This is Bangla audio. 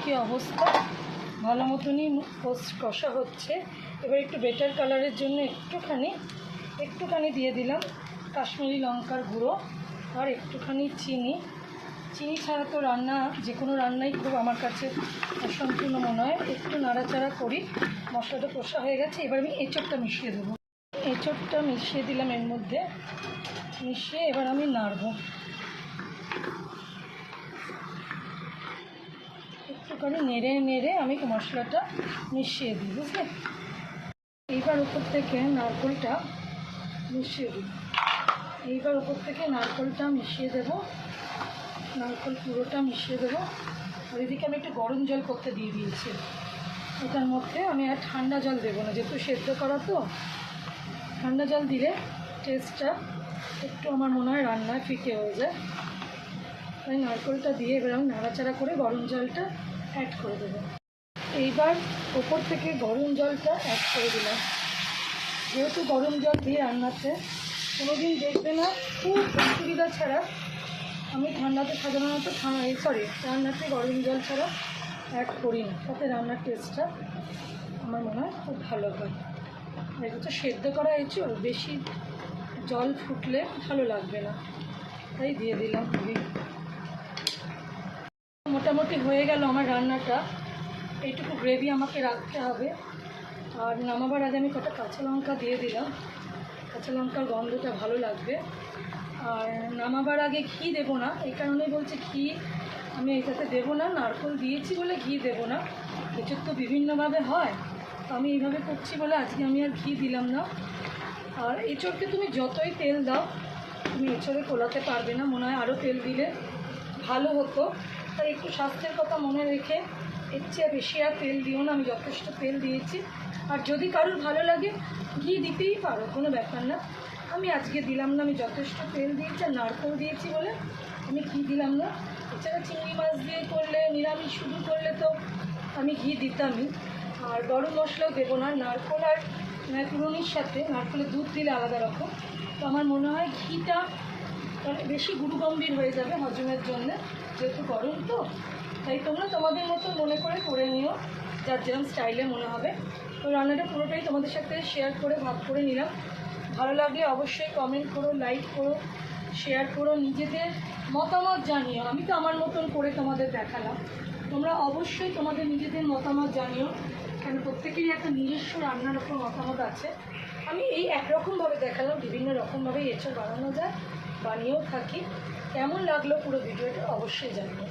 কি অবস্থা, ভালো মতনই কষা হচ্ছে। এবার একটু বেটার কালারের জন্য একটুখানি দিয়ে দিলাম কাশ্মীরি লঙ্কার গুঁড়ো আর একটুখানি চিনি। চিনি ছাড়া তো রান্না, যে কোনো রান্নাই খুব আমার কাছে অসম্পূর্ণ মনে হয়। একটু নাড়াচাড়া করি, মশলাটা কষা হয়ে গেছে। এবার আমি এঁচোড়টা মিশিয়ে দেবো। এঁচোড়টা মিশিয়ে দিলাম এর মধ্যে, মিশিয়ে এবার আমি নাড়বো। একটুখানি নেড়ে আমি মশলাটা মিশিয়ে দিই, বুঝলে। এইবার উপর থেকে নারকেলটা মিশিয়ে দিই। মিশিয়ে দেবো, নারকেল পুরোটা মিশিয়ে দেবো। আর এদিকে আমি একটু গরম জল করতে দিয়ে দিয়েছি। এটার মধ্যে আমি আর ঠান্ডা জল দেবো না, যেহেতু সেদ্ধ করা তো। ঠান্ডা জল দিলে টেস্টটা একটু আমার মনে হয় রান্নায় ফিকে হয়ে যায়। তাই নারকেলটা দিয়ে এবার আমি নাড়াচাড়া করে গরম জলটা অ্যাড করে দেবো। এইবার ওপর থেকে গরম জলটা অ্যাড করে দিলাম। যেহেতু গরম জল দিয়ে রান্নাতে কোনোদিন দেখবে না খুব অসুবিধা ছাড়া আমি ঠান্ডাতে সাধারণত রান্নাতে গরম জল ছাড়া অ্যাড করি না, তাতে রান্নার টেস্টটা আমার মনে হয় খুব ভালো হয়। এটা তো সেদ্ধ করা এঁচোড়, বেশি জল ফুটলে ভালো লাগবে না, তাই দিয়ে দিলাম। মোটামুটি হয়ে গেল আমার রান্নাটা। এইটুকু গ্রেভি আমাকে রাখতে হবে। আর নামাবার আগে আমি কটা কাঁচা লঙ্কা দিয়ে দিলাম, কাঁচা লঙ্কার গন্ধটা ভালো লাগবে। আর নামাবার আগে ঘি দেবো না, এই কারণেই বলছি ঘি আমি এটাতে দেবো না। নারকেল দিয়েছি বলে ঘি দেবো না, এঁচোড় তো বিভিন্নভাবে হয়, তো আমি এইভাবে করছি বলে আজকে আমি আর ঘি দিলাম না। আর এঁচোড়কে তুমি যতই তেল দাও তুমি এঁচোড়ে কোলাতে পারবে না, মনে হয় আরও তেল দিলে ভালো হতো। তাই একটু স্বাস্থ্যের কথা মনে রেখে এর চেয়ে বেশি আর তেল দিও না, আমি যথেষ্ট তেল দিয়েছি। আর যদি কারোর ভালো লাগে ঘি দিতেই পারো, কোনো ব্যাপার না। আমি আজকে দিলাম না, আমি যথেষ্ট তেল দিয়েছি আর নারকেল দিয়েছি বলে আমি ঘি দিলাম না। এছাড়া চিংড়ি মাছ দিয়ে করলে, নিরামিষ শুধু করলে তো আমি ঘি দিতামই। আর গরম মশলাও দেবো না। নারকেল আর পুরনির সাথে নারকেলের দুধ দিলে আলাদা রকম, তো আমার মনে হয় ঘিটা বেশি গুরুগম্ভীর হয়ে যাবে হজমের জন্য, যেহেতু গরম তো। তাই তোমরা তোমাদের মতো মনে করে নিও, যার যেরকম স্টাইলে মনে হবে। তো রান্নাটা পুরোটাই তোমাদের সাথে শেয়ার করে ভাগ করে নিলাম। ভালো লাগলে অবশ্যই কমেন্ট করো, লাইক করো, শেয়ার করো, নিজেদের মতামত জানিও। আমি তো আমার মতন করে তোমাদের দেখালাম, তোমরা অবশ্যই তোমাদের নিজেদের মতামত জানিও, কারণ প্রত্যেকেরই একটা নিজস্ব রান্নার ওপর মতামত আছে। আমি এই একরকমভাবে দেখালাম, বিভিন্ন রকমভাবে এঁচোড় বানানো যায়, বানিয়েও থাকি। কেমন লাগলো পুরো ভিডিওটা অবশ্যই জানিও।